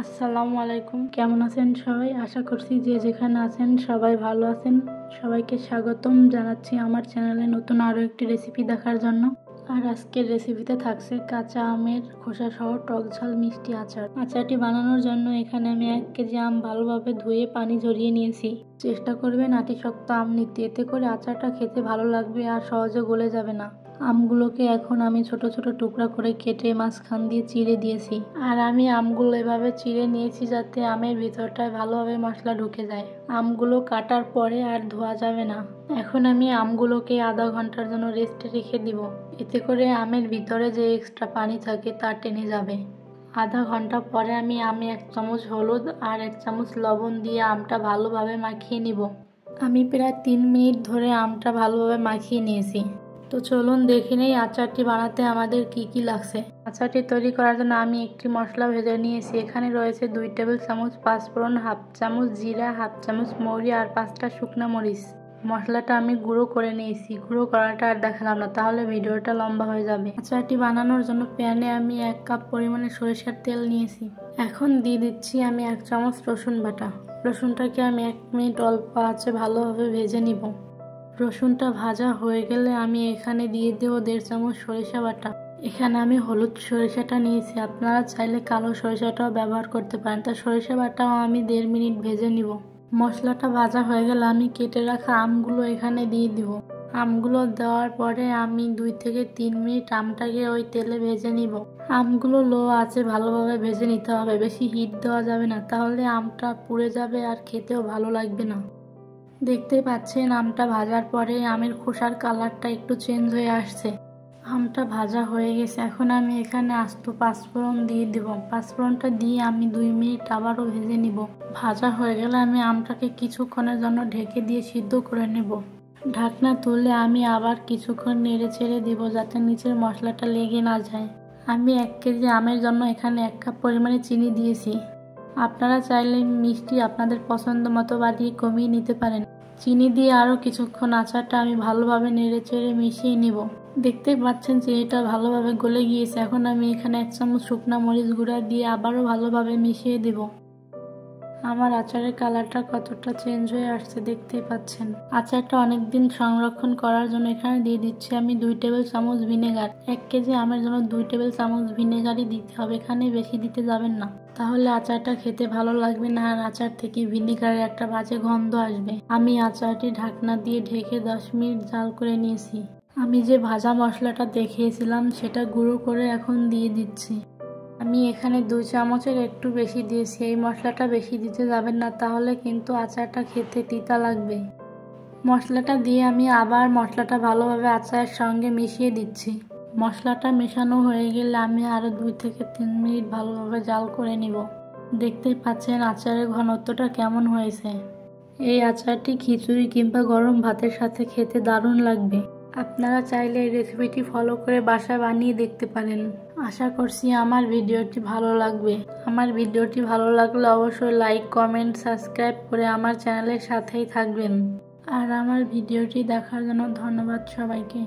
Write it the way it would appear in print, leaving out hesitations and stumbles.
আসসালামু আলাইকুম, কেমন আছেন সবাই? আশা করছি যে যেখানে আছেন সবাই ভালো আছেন। সবাইকে স্বাগতম জানাচ্ছি আমার চ্যানেলে নতুন আরও একটি রেসিপি দেখার জন্য। আর আজকের রেসিপিতে থাকছে কাঁচা আমের খোসা সহ টক ঝাল মিষ্টি আচার। আচারটি বানানোর জন্য এখানে আমি 1 কেজি আম ভালোভাবে ধুয়ে পানি ঝরিয়ে নিয়েছি। চেষ্টা করবেন আটি শক্ত আম নিতে, এতে করে আচারটা খেতে ভালো লাগবে আর সহজে গলে যাবে না। আমগুলোকে এখন আমি ছোট ছোট টুকরা করে কেটে মাঝখান দিয়ে চিড়ে দিয়েছি। আর আমি আমগুলো এভাবে চিড়ে নিয়েছি যাতে আমের ভিতরটায় ভালোভাবে মশলা ঢুকে যায়। আমগুলো কাটার পরে আর ধোয়া যাবে না। এখন আমি আমগুলোকে আধা ঘন্টার জন্য রেস্টে রেখে দিব। এতে করে আমের ভিতরে যে এক্সট্রা পানি থাকে তা টেনে যাবে। আধা ঘন্টা পরে আমি 1 চামচ হলুদ আর 1 চামচ লবণ দিয়ে আমটা ভালোভাবে মাখিয়ে নিব। আমি প্রায় 3 মিনিট ধরে আমটা ভালোভাবে মাখিয়ে নিয়েছি। তো চলুন দেখে নেই আচারটি বানাতে আমাদের কি লাগছে। আচারটি তৈরি করার জন্য আমি একটি মশলা ভেজে নিয়েছি। এখানে রয়েছে 2 টেবিল চামচ পাঁচফোড়ন, 1/2 চামচ জিরা, 1/2 চামচ মৌরি আর 5টা শুকনো মরিচ। মশলাটা আমি গুঁড়ো করে নিয়েছি। গুঁড়ো করাটা আর দেখালাম না, তাহলে ভিডিওটা লম্বা হয়ে যাবে। আচারটি বানানোর জন্য প্যানে আমি 1 কাপ পরিমাণে সরিষার তেল নিয়েছি। এখন দিয়ে দিচ্ছি আমি 1 চামচ রসুন বাটা। রসুনটাকে আমি 1 মিনিট অল্প আঁচে ভালোভাবে ভেজে নিব। রসুনটা ভাজা হয়ে গেলে আমি এখানে দিয়ে দেব 1.5 চামচ সরিষা বাটা। এখানে আমি হলুদ সরিষাটা নিয়েছি, আপনারা চাইলে কালো সরিষাটাও ব্যবহার করতে পারেন। তা সরিষা বাটাও আমি 1.5 মিনিট ভেজে নিব। মশলাটা ভাজা হয়ে গেলে আমি কেটে রাখা আমগুলো এখানে দিয়ে দিব। আমগুলো দেওয়ার পরে আমি 2 থেকে 3 মিনিট আমটাকে ওই তেলে ভেজে নিব। আমগুলো লো আঁচে ভালোভাবে ভেজে নিতে হবে, বেশি হিট দেওয়া যাবে না, তাহলে আমটা পুড়ে যাবে আর খেতেও ভালো লাগবে না। দেখতে পাচ্ছেন আমটা ভাজার পরে আমের খোসার কালারটা একটু চেঞ্জ হয়ে আসছে। আমটা ভাজা হয়ে গেছে। এখন আমি এখানে আস্ত পাঁচফোড়ন দিয়ে দিব। পাঁচফোড়নটা দিয়ে আমি 2 মিনিট আবারও ভেজে নিব। ভাজা হয়ে গেলে আমি আমটাকে কিছুক্ষণের জন্য ঢেকে দিয়ে সিদ্ধ করে নেব। ঢাকনা তুলে আমি আবার কিছুক্ষণ নেড়ে চেড়ে দিব যাতে নিচের মশলাটা লেগে না যায়। আমি 1 কেজি আমের জন্য এখানে 1 কাপ পরিমাণে চিনি দিয়েছি। আপনারা চাইলে মিষ্টি আপনাদের পছন্দ মতো বাড়িয়ে কমিয়ে নিতে পারেন। চিনি দিয়ে আরও কিছুক্ষণ আচারটা আমি ভালোভাবে নেড়ে চেড়ে মিশিয়ে নিব। দেখতে পাচ্ছেন চিনিটা ভালোভাবে গলে গিয়েছে। এখন আমি এখানে 1 চামচ শুকনো মরিচ গুঁড়া দিয়ে আবারও ভালোভাবে মিশিয়ে দিব। আমার আচারের কালারটা কতটা চেঞ্জ হয়ে আসছে দেখতেই পাচ্ছেন। আচারটা অনেকদিন সংরক্ষণ করার জন্য এখানে দিয়ে দিচ্ছি আমি 2 টেবিল চামচ ভিনেগার। 1 কেজি আমের জন্য 2 টেবিল চামচ ভিনেগারই দিতে হবে, এখানে বেশি দিতে যাবেন না, তাহলে আচারটা খেতে ভালো লাগবে না আর আচার থেকে ভিনেগারের একটা বাজে গন্ধ আসবে। আমি আচারটি ঢাকনা দিয়ে ঢেকে 10 মিনিট জাল করে নিয়েছি। আমি যে ভাজা মশলাটা দেখিয়েছিলাম সেটা গুঁড়ো করে এখন দিয়ে দিচ্ছি। আমি এখানে 2 চামচের একটু বেশি দিয়েছি। এই মশলাটা বেশি দিতে যাবেন না, তাহলে কিন্তু আচারটা খেতে তিতা লাগবে। মশলাটা দিয়ে আমি আবার মশলাটা ভালোভাবে আচারের সঙ্গে মিশিয়ে দিচ্ছি। মশলাটা মেশানো হয়ে গেলে আমি আরও 2 থেকে 3 মিনিট ভালোভাবে জাল করে নিব। দেখতেই পাচ্ছেন আচারের ঘনত্বটা কেমন হয়েছে। এই আচারটি খিচুড়ি কিংবা গরম ভাতের সাথে খেতে দারুণ লাগবে। আপনারা চাইলে এই রেসিপিটি ফলো করে বাসায় বানিয়ে দেখতে পারেন। আশা করছি আমার ভিডিওটি ভালো লাগবে। আমার ভিডিওটি ভালো লাগলে অবশ্যই লাইক, কমেন্ট, সাবস্ক্রাইব করে আমার চ্যানেলের সাথেই থাকবেন। আর আমার ভিডিওটি দেখার জন্য ধন্যবাদ সবাইকে।